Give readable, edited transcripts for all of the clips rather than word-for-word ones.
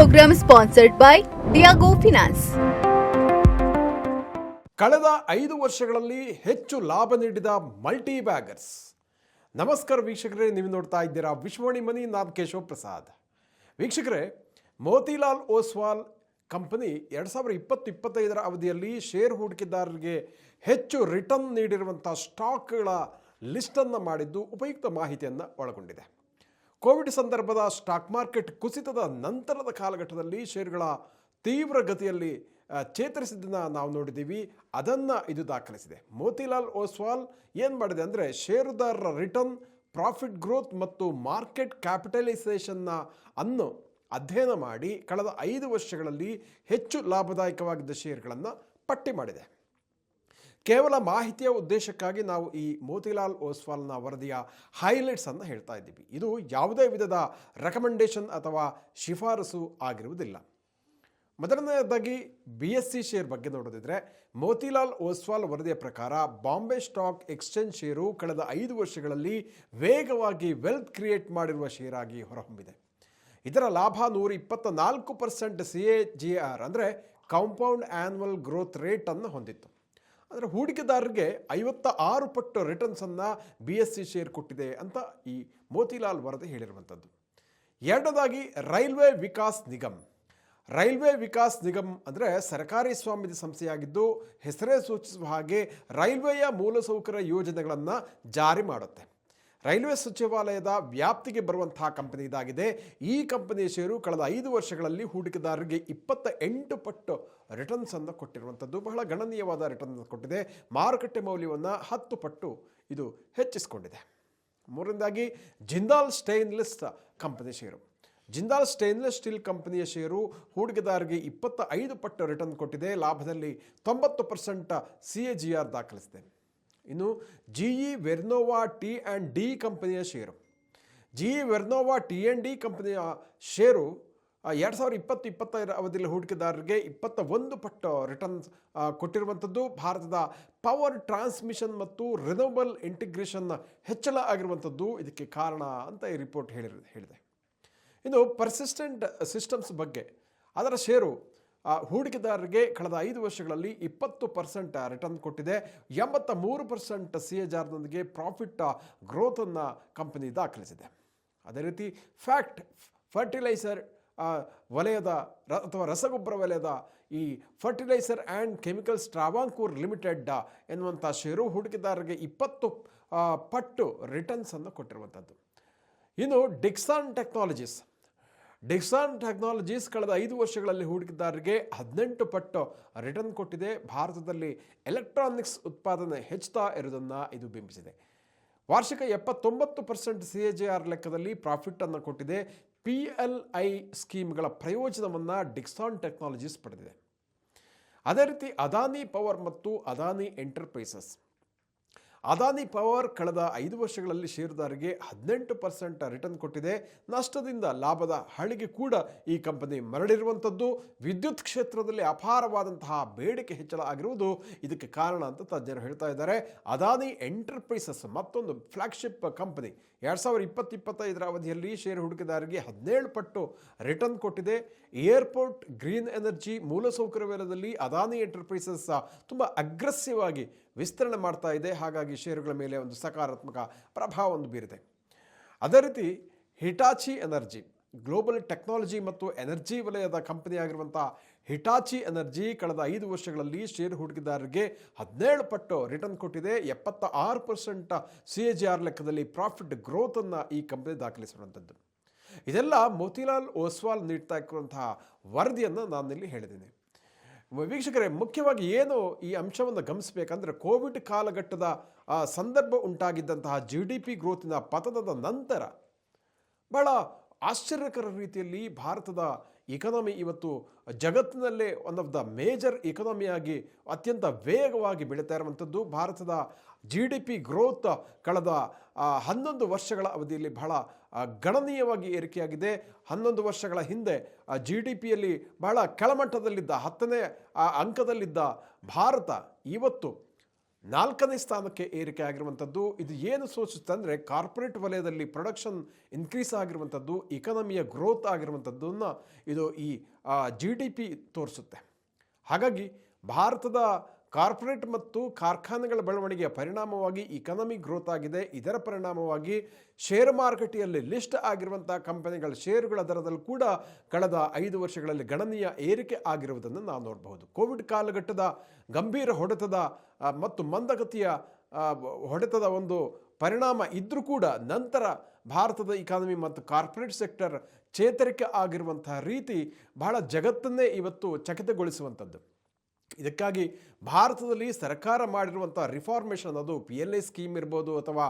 program sponsored by Diago Finance. ಕಳೆದ 5 ವರ್ಷಗಳಲ್ಲಿ ಹೆಚ್ಚು ಲಾಭ ನೀಡಿದ ಮಲ್ಟಿ ಬ್ಯಾಗರ್ಸ್. ನಮಸ್ಕಾರ ವೀಕ್ಷಕರೇ, ನೀವು ನೋಡ್ತಾ ಇದ್ದೀರಾ ವಿಶ್ವವಾಣಿ ಮನಿ. ನಾನು ಕೇಶವ್ ಪ್ರಸಾದ್. ವೀಕ್ಷಕರೇ, ಮೋತಿಲಾಲ್ ಓಸ್ವಾಲ್ ಕಂಪನಿ 2020-25 ಅವಧಿಯಲ್ಲಿ ಷೇರು ಹೂಡಿಕೆದಾರರಿಗೆ ಹೆಚ್ಚು ರಿಟರ್ನ್ ನೀಡಿರುವಂಥ ಸ್ಟಾಕ್ಗಳ ಲಿಸ್ಟನ್ನು ಮಾಡಿದ್ದು ಉಪಯುಕ್ತ ಮಾಹಿತಿಯನ್ನು ಒಳಗೊಂಡಿದೆ. ಕೋವಿಡ್ ಸಂದರ್ಭದ ಸ್ಟಾಕ್ ಮಾರ್ಕೆಟ್ ಕುಸಿತದ ನಂತರದ ಕಾಲಘಟ್ಟದಲ್ಲಿ ಷೇರುಗಳ ತೀವ್ರಗತಿಯಲ್ಲಿ ಚೇತರಿಸಿದ್ದನ್ನು ನಾವು ನೋಡಿದ್ದೀವಿ. ಅದನ್ನು ಇದು ದಾಖಲಿಸಿದೆ. ಮೋತಿಲಾಲ್ ಓಸ್ವಾಲ್ ಏನು ಮಾಡಿದೆ ಅಂದರೆ, ಷೇರುದಾರರ ರಿಟರ್ನ್, ಪ್ರಾಫಿಟ್ ಗ್ರೋತ್ ಮತ್ತು ಮಾರ್ಕೆಟ್ ಕ್ಯಾಪಿಟಲೈಸೇಷನ್ನ ಅನ್ನು ಅಧ್ಯಯನ ಮಾಡಿ ಕಳೆದ 5 ವರ್ಷಗಳಲ್ಲಿ ಹೆಚ್ಚು ಲಾಭದಾಯಕವಾಗಿದ್ದ ಷೇರುಗಳನ್ನು ಪಟ್ಟಿ ಮಾಡಿದೆ. ಕೇವಲ ಮಾಹಿತಿಯ ಉದ್ದೇಶಕ್ಕಾಗಿ ನಾವು ಈ ಮೋತಿಲಾಲ್ ಓಸ್ವಾಲ್ನ ವರದಿಯ ಹೈಲೈಟ್ಸನ್ನು ಹೇಳ್ತಾ ಇದ್ದೀವಿ. ಇದು ಯಾವುದೇ ವಿಧದ ರೆಕಮೆಂಡೇಷನ್ ಅಥವಾ ಶಿಫಾರಸು ಆಗಿರುವುದಿಲ್ಲ. ಮೊದಲನೆಯದಾಗಿ BSE ಶೇರ್ ಬಗ್ಗೆ ನೋಡೋದಿದ್ರೆ, ಮೋತಿಲಾಲ್ ಓಸ್ವಾಲ್ ವರದಿಯ ಪ್ರಕಾರ ಬಾಂಬೆ ಸ್ಟಾಕ್ ಎಕ್ಸ್ಚೇಂಜ್ ಷೇರು ಕಳೆದ 5 ವರ್ಷಗಳಲ್ಲಿ ವೇಗವಾಗಿ ವೆಲ್ತ್ ಕ್ರಿಯೇಟ್ ಮಾಡಿರುವ ಷೇರಾಗಿ ಹೊರಹೊಮ್ಮಿದೆ. ಇದರ ಲಾಭ 124% CAGR ಅಂದರೆ ಕಾಂಪೌಂಡ್ ಆ್ಯನ್ಯುವಲ್ ಗ್ರೋತ್ ರೇಟನ್ನು ಹೊಂದಿತ್ತು. ಅಂದರೆ ಹೂಡಿಕೆದಾರರಿಗೆ 56 ಪಟ್ಟು ರಿಟರ್ನ್ಸನ್ನು BSE ಶೇರ್ ಕೊಟ್ಟಿದೆ ಅಂತ ಈ ಮೋತಿಲಾಲ್ ವರದಿ ಹೇಳಿರುವಂಥದ್ದು. ಎರಡನೇದಾಗಿ ರೈಲ್ವೆ ವಿಕಾಸ್ ನಿಗಮ್. ರೈಲ್ವೆ ವಿಕಾಸ್ ನಿಗಮ್ ಅಂದರೆ ಸರ್ಕಾರಿ ಸ್ವಾಮ್ಯದ ಸಂಸ್ಥೆಯಾಗಿದ್ದು, ಹೆಸರೇ ಸೂಚಿಸುವ ಹಾಗೆ ರೈಲ್ವೆಯ ಮೂಲಸೌಕರ್ಯ ಯೋಜನೆಗಳನ್ನು ಜಾರಿ ಮಾಡುತ್ತೆ. ರೈಲ್ವೆ ಸಚಿವಾಲಯದ ವ್ಯಾಪ್ತಿಗೆ ಬರುವಂತಹ ಕಂಪನಿ ಇದಾಗಿದೆ. ಈ ಕಂಪನಿಯ ಷೇರು ಕಳೆದ 5 ವರ್ಷಗಳಲ್ಲಿ ಹೂಡಿಕೆದಾರರಿಗೆ 28 ಪಟ್ಟು ರಿಟರ್ನ್ಸನ್ನು ಕೊಟ್ಟಿರುವಂಥದ್ದು. ಬಹಳ ಗಣನೀಯವಾದ ರಿಟರ್ನ್ ಕೊಟ್ಟಿದೆ. ಮಾರುಕಟ್ಟೆ ಮೌಲ್ಯವನ್ನು 10 ಪಟ್ಟು ಇದು ಹೆಚ್ಚಿಸಿಕೊಂಡಿದೆ. ಮೂರನೇದಾಗಿ ಜಿಂದಾಲ್ ಸ್ಟೇನ್ಲೆಸ್ ಕಂಪನಿ ಷೇರು. ಜಿಂದಾಲ್ ಸ್ಟೇನ್ಲೆಸ್ ಸ್ಟೀಲ್ ಕಂಪನಿಯ ಷೇರು ಹೂಡಿಕೆದಾರರಿಗೆ 25 ಪಟ್ಟು ರಿಟರ್ನ್ ಕೊಟ್ಟಿದೆ. ಲಾಭದಲ್ಲಿ 90% CAGR ದಾಖಲಿಸಿದೆ. ಇನ್ನು GE ವೆರ್ನೋವಾ T&D ಕಂಪನಿಯ ಷೇರು. GE ವೆರ್ನೋವಾ T&D ಕಂಪನಿಯ ಷೇರು 2020-25 ಅವಧಿಯಲ್ಲಿ ಹೂಡಿಕೆದಾರರಿಗೆ 21 ಪಟ್ಟು ರಿಟರ್ನ್ಸ್ ಕೊಟ್ಟಿರುವಂಥದ್ದು. ಭಾರತದ ಪವರ್ ಟ್ರಾನ್ಸ್ಮಿಷನ್ ಮತ್ತು ರಿನೋವಬಲ್ ಇಂಟಿಗ್ರೇಷನ್ ಹೆಚ್ಚಳ ಆಗಿರುವಂಥದ್ದು ಇದಕ್ಕೆ ಕಾರಣ ಅಂತ ಈ ರಿಪೋರ್ಟ್ ಹೇಳಿದೆ. ಇನ್ನು ಪರ್ಸಿಸ್ಟೆಂಟ್ ಸಿಸ್ಟಮ್ಸ್ ಬಗ್ಗೆ, ಅದರ ಷೇರು ಹೂಡಿಕೆದಾರರಿಗೆ ಕಳೆದ 5 ವರ್ಷಗಳಲ್ಲಿ 20% ರಿಟರ್ನ್ ಕೊಟ್ಟಿದೆ. 83% CAGRನೊಂದಿಗೆ ಪ್ರಾಫಿಟ್ ಗ್ರೋತನ್ನು ಕಂಪನಿ ದಾಖಲಿಸಿದೆ. ಅದೇ ರೀತಿ ಫರ್ಟಿಲೈಸರ್ ವಲಯದ ಅಥವಾ ರಸಗೊಬ್ಬರ ವಲಯದ ಈ ಫರ್ಟಿಲೈಸರ್ ಆ್ಯಂಡ್ ಕೆಮಿಕಲ್ಸ್ ಟ್ರಾವಾಂಕೂರ್ ಲಿಮಿಟೆಡ್ ಎನ್ನುವಂಥ ಷೇರು ಹೂಡಿಕೆದಾರರಿಗೆ 20 ಪಟ್ಟು ರಿಟರ್ನ್ಸನ್ನು ಕೊಟ್ಟಿರುವಂಥದ್ದು. ಇನ್ನು ಡಿಕ್ಸಾನ್ ಟೆಕ್ನಾಲಜೀಸ್ ಕಳೆದ 5 ವರ್ಷಗಳಲ್ಲಿ ಹೂಡಿಕೆದಾರರಿಗೆ 18 ಪಟ್ಟು ರಿಟರ್ನ್ ಕೊಟ್ಟಿದೆ. ಭಾರತದಲ್ಲಿ ಎಲೆಕ್ಟ್ರಾನಿಕ್ಸ್ ಉತ್ಪಾದನೆ ಹೆಚ್ಚುತ್ತಾ ಇರುವುದನ್ನು ಇದು ಬಿಂಬಿಸಿದೆ. ವಾರ್ಷಿಕ 79% CAGR ಲೆಕ್ಕದಲ್ಲಿ ಪ್ರಾಫಿಟನ್ನು ಕೊಟ್ಟಿದೆ. PLI ಸ್ಕೀಮ್ಗಳ ಪ್ರಯೋಜನವನ್ನು ಡಿಕ್ಸಾನ್ ಟೆಕ್ನಾಲಜೀಸ್ ಪಡೆದಿದೆ. ಅದೇ ರೀತಿ ಅದಾನಿ ಪವರ್ ಮತ್ತು ಅದಾನಿ ಎಂಟರ್ಪ್ರೈಸಸ್. ಅದಾನಿ ಪವರ್ ಕಳೆದ 5 ವರ್ಷಗಳಲ್ಲಿ ಷೇರುದಾರರಿಗೆ 18% ರಿಟರ್ನ್ ಕೊಟ್ಟಿದೆ. ನಷ್ಟದಿಂದ ಲಾಭದ ಹಳಿಗೆ ಕೂಡ ಈ ಕಂಪನಿ ಮರಳಿರುವಂಥದ್ದು. ವಿದ್ಯುತ್ ಕ್ಷೇತ್ರದಲ್ಲಿ ಅಪಾರವಾದಂತಹ ಬೇಡಿಕೆ ಹೆಚ್ಚಳ ಆಗಿರುವುದು ಇದಕ್ಕೆ ಕಾರಣ ಅಂತ ತಜ್ಞರು ಹೇಳ್ತಾ ಇದ್ದಾರೆ. ಅದಾನಿ ಎಂಟರ್ಪ್ರೈಸಸ್ ಮತ್ತೊಂದು ಫ್ಲಾಗ್ಶಿಪ್ ಕಂಪನಿ 2020-25 ಅವಧಿಯಲ್ಲಿ ಷೇರು ಹೂಡಿಕೆದಾರರಿಗೆ 17 ಪಟ್ಟು ರಿಟರ್ನ್ ಕೊಟ್ಟಿದೆ. ಏರ್ಪೋರ್ಟ್, ಗ್ರೀನ್ ಎನರ್ಜಿ, ಮೂಲಸೌಕರ್ಯ ವಲಯದಲ್ಲಿ ಅದಾನಿ ಎಂಟರ್ಪ್ರೈಸಸ್ ತುಂಬ ಅಗ್ರೆಸಿವ್ ಆಗಿ ವಿಸ್ತರಣೆ ಮಾಡ್ತಾ ಇದೆ. ಹಾಗಾಗಿ ಷೇರುಗಳ ಮೇಲೆ ಒಂದು ಸಕಾರಾತ್ಮಕ ಪ್ರಭಾವವನ್ನು ಬೀರಿದೆ. ಅದೇ ರೀತಿ ಹಿಟಾಚಿ ಎನರ್ಜಿ, ಗ್ಲೋಬಲ್ ಟೆಕ್ನಾಲಜಿ ಮತ್ತು ಎನರ್ಜಿ ವಲಯದ ಕಂಪನಿಯಾಗಿರುವಂಥ ಹಿಟಾಚಿ ಎನರ್ಜಿ ಕಳೆದ 5 ವರ್ಷಗಳಲ್ಲಿ ಷೇರು ಹೂಡಿಕೆದಾರರಿಗೆ 17 ಪಟ್ಟು ರಿಟರ್ನ್ ಕೊಟ್ಟಿದೆ. 76% CAGR ಲೆಕ್ಕದಲ್ಲಿ ಪ್ರಾಫಿಟ್ ಗ್ರೋತನ್ನು ಈ ಕಂಪನಿ ದಾಖಲಿಸಿರುವಂಥದ್ದು. ಇದೆಲ್ಲ ಮೋತಿಲಾಲ್ ಓಸ್ವಾಲ್ ನೀಡ್ತಾ ಇರುವಂತಹ ವರದಿಯನ್ನು ನಾನಿಲ್ಲಿ ಹೇಳಿದ್ದೀನಿ. ವೀಕ್ಷಕರೇ, ಮುಖ್ಯವಾಗಿ ಏನು ಈ ಅಂಶವನ್ನು ಗಮನಿಸಬೇಕಂದ್ರೆ, ಕೋವಿಡ್ ಕಾಲಘಟ್ಟದ ಸಂದರ್ಭ ಉಂಟಾಗಿದ್ದಂತಹ GDP ಗ್ರೋತಿನ ಪತನದ ನಂತರ ಬಹಳ ಆಶ್ಚರ್ಯಕರ ರೀತಿಯಲ್ಲಿ ಭಾರತದ ಇಕಾನಮಿ ಇವತ್ತು ಜಗತ್ತಿನಲ್ಲೇ ಒನ್ ಆಫ್ ದ ಮೇಜರ್ ಇಕಾನಮಿಯಾಗಿ ಅತ್ಯಂತ ವೇಗವಾಗಿ ಬೆಳೀತಾ ಇರುವಂಥದ್ದು. ಭಾರತದ GDP ಗ್ರೋತ್ ಕಳೆದ 11 ವರ್ಷಗಳ ಅವಧಿಯಲ್ಲಿ ಬಹಳ ಗಣನೀಯವಾಗಿ ಏರಿಕೆಯಾಗಿದೆ. 11 ವರ್ಷಗಳ ಹಿಂದೆ GDPಯಲ್ಲಿ ಬಹಳ ಕೆಳಮಟ್ಟದಲ್ಲಿದ್ದ 10ನೇ ಅಂಕದಲ್ಲಿದ್ದ ಭಾರತ ಇವತ್ತು 4ನೇ ಸ್ಥಾನಕ್ಕೆ ಏರಿಕೆ ಆಗಿರುವಂಥದ್ದು. ಇದು ಏನು ಸೂಚಿಸುತ್ತೆ ಅಂದರೆ ಕಾರ್ಪೊರೇಟ್ ವಲಯದಲ್ಲಿ ಪ್ರೊಡಕ್ಷನ್ ಇನ್ಕ್ರೀಸ್ ಆಗಿರುವಂಥದ್ದು, ಇಕಾನಮಿಯ ಗ್ರೋತ್ ಆಗಿರುವಂಥದ್ದನ್ನು ಇದು ಈ GDP ತೋರಿಸುತ್ತೆ. ಹಾಗಾಗಿ ಭಾರತದ ಕಾರ್ಪೊರೇಟ್ ಮತ್ತು ಕಾರ್ಖಾನೆಗಳ ಬೆಳವಣಿಗೆಯ ಪರಿಣಾಮವಾಗಿ ಇಕಾನಮಿ ಗ್ರೋತ್ ಆಗಿದೆ. ಇದರ ಪರಿಣಾಮವಾಗಿ ಷೇರು ಮಾರುಕಟ್ಟೆಯಲ್ಲಿ ಲಿಸ್ಟ್ ಆಗಿರುವಂಥ ಕಂಪನಿಗಳ ಷೇರುಗಳ ದರದಲ್ಲಿ ಕೂಡ ಕಳೆದ 5 ವರ್ಷಗಳಲ್ಲಿ ಗಣನೀಯ ಏರಿಕೆ ಆಗಿರುವುದನ್ನು ನಾವು ನೋಡಬಹುದು. ಕೋವಿಡ್ ಕಾಲಘಟ್ಟದ ಗಂಭೀರ ಹೊಡೆತದ ಮತ್ತು ಮಂದಗತಿಯ ಹೊಡೆತದ ಒಂದು ಪರಿಣಾಮ ಇದ್ದರೂ ಕೂಡ ನಂತರ ಭಾರತದ ಇಕಾನಮಿ ಮತ್ತು ಕಾರ್ಪೊರೇಟ್ ಸೆಕ್ಟರ್ ಚೇತರಿಕೆ ಆಗಿರುವಂತಹ ರೀತಿ ಬಹಳ ಜಗತ್ತನ್ನೇ ಇವತ್ತು ಚಕಿತಗೊಳಿಸುವಂಥದ್ದು. ಇದಕ್ಕಾಗಿ ಭಾರತದಲ್ಲಿ ಸರ್ಕಾರ ಮಾಡಿರುವಂಥ ರಿಫಾರ್ಮೇಷನ್, ಅದು PLI ಸ್ಕೀಮ್ ಇರ್ಬೋದು ಅಥವಾ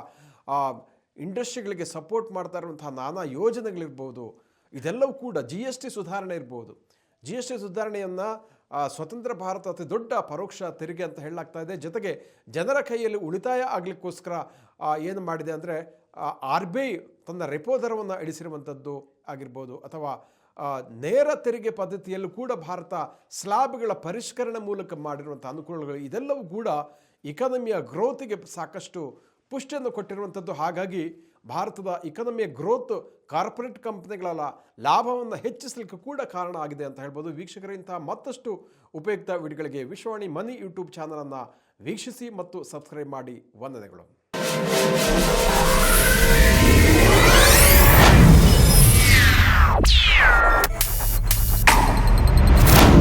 ಇಂಡಸ್ಟ್ರಿಗಳಿಗೆ ಸಪೋರ್ಟ್ ಮಾಡ್ತಾ ಇರುವಂತಹ ನಾನಾ ಯೋಜನೆಗಳಿರ್ಬೋದು, ಇದೆಲ್ಲವೂ ಕೂಡ GST ಸುಧಾರಣೆ ಇರ್ಬೋದು. GST ಸುಧಾರಣೆಯನ್ನು ಸ್ವತಂತ್ರ ಭಾರತ ಅತಿ ದೊಡ್ಡ ಪರೋಕ್ಷ ತೆರಿಗೆ ಅಂತ ಹೇಳಲಾಗ್ತಾ ಇದೆ. ಜೊತೆಗೆ ಜನರ ಕೈಯಲ್ಲಿ ಉಳಿತಾಯ ಆಗಲಿಕ್ಕೋಸ್ಕರ ಏನು ಮಾಡಿದೆ ಅಂದರೆ RBI ತನ್ನ ರೆಪೋ ದರವನ್ನು ಇಳಿಸಿರುವಂಥದ್ದು ಆಗಿರ್ಬೋದು, ಅಥವಾ ನೇರ ತೆರಿಗೆ ಪದ್ಧತಿಯಲ್ಲೂ ಕೂಡ ಭಾರತ ಸ್ಲಾಬ್ಗಳ ಪರಿಷ್ಕರಣೆ ಮೂಲಕ ಮಾಡಿರುವಂಥ ಅನುಕೂಲಗಳು, ಇದೆಲ್ಲವೂ ಕೂಡ ಇಕಾನಮಿಯ ಗ್ರೋತಿಗೆ ಸಾಕಷ್ಟು ಪುಷ್ಟಿಯನ್ನು ಕೊಟ್ಟಿರುವಂಥದ್ದು. ಹಾಗಾಗಿ ಭಾರತದ ಇಕಾನಮಿಯ ಗ್ರೋತ್ ಕಾರ್ಪೊರೇಟ್ ಕಂಪನಿಗಳ ಲಾಭವನ್ನು ಹೆಚ್ಚಿಸಲಿಕ್ಕೆ ಕೂಡ ಕಾರಣ ಆಗಿದೆ ಅಂತ ಹೇಳ್ಬೋದು. ವೀಕ್ಷಕರೇ, ಇಂತಹ ಮತ್ತಷ್ಟು ಉಪಯುಕ್ತ ವಿಡಿಯೋಗಳಿಗೆ ವಿಶ್ವವಾಣಿ ಮನಿ ಯೂಟ್ಯೂಬ್ ಚಾನಲನ್ನು ವೀಕ್ಷಿಸಿ ಮತ್ತು ಸಬ್ಸ್ಕ್ರೈಬ್ ಮಾಡಿ. ವಂದನೆಗಳು.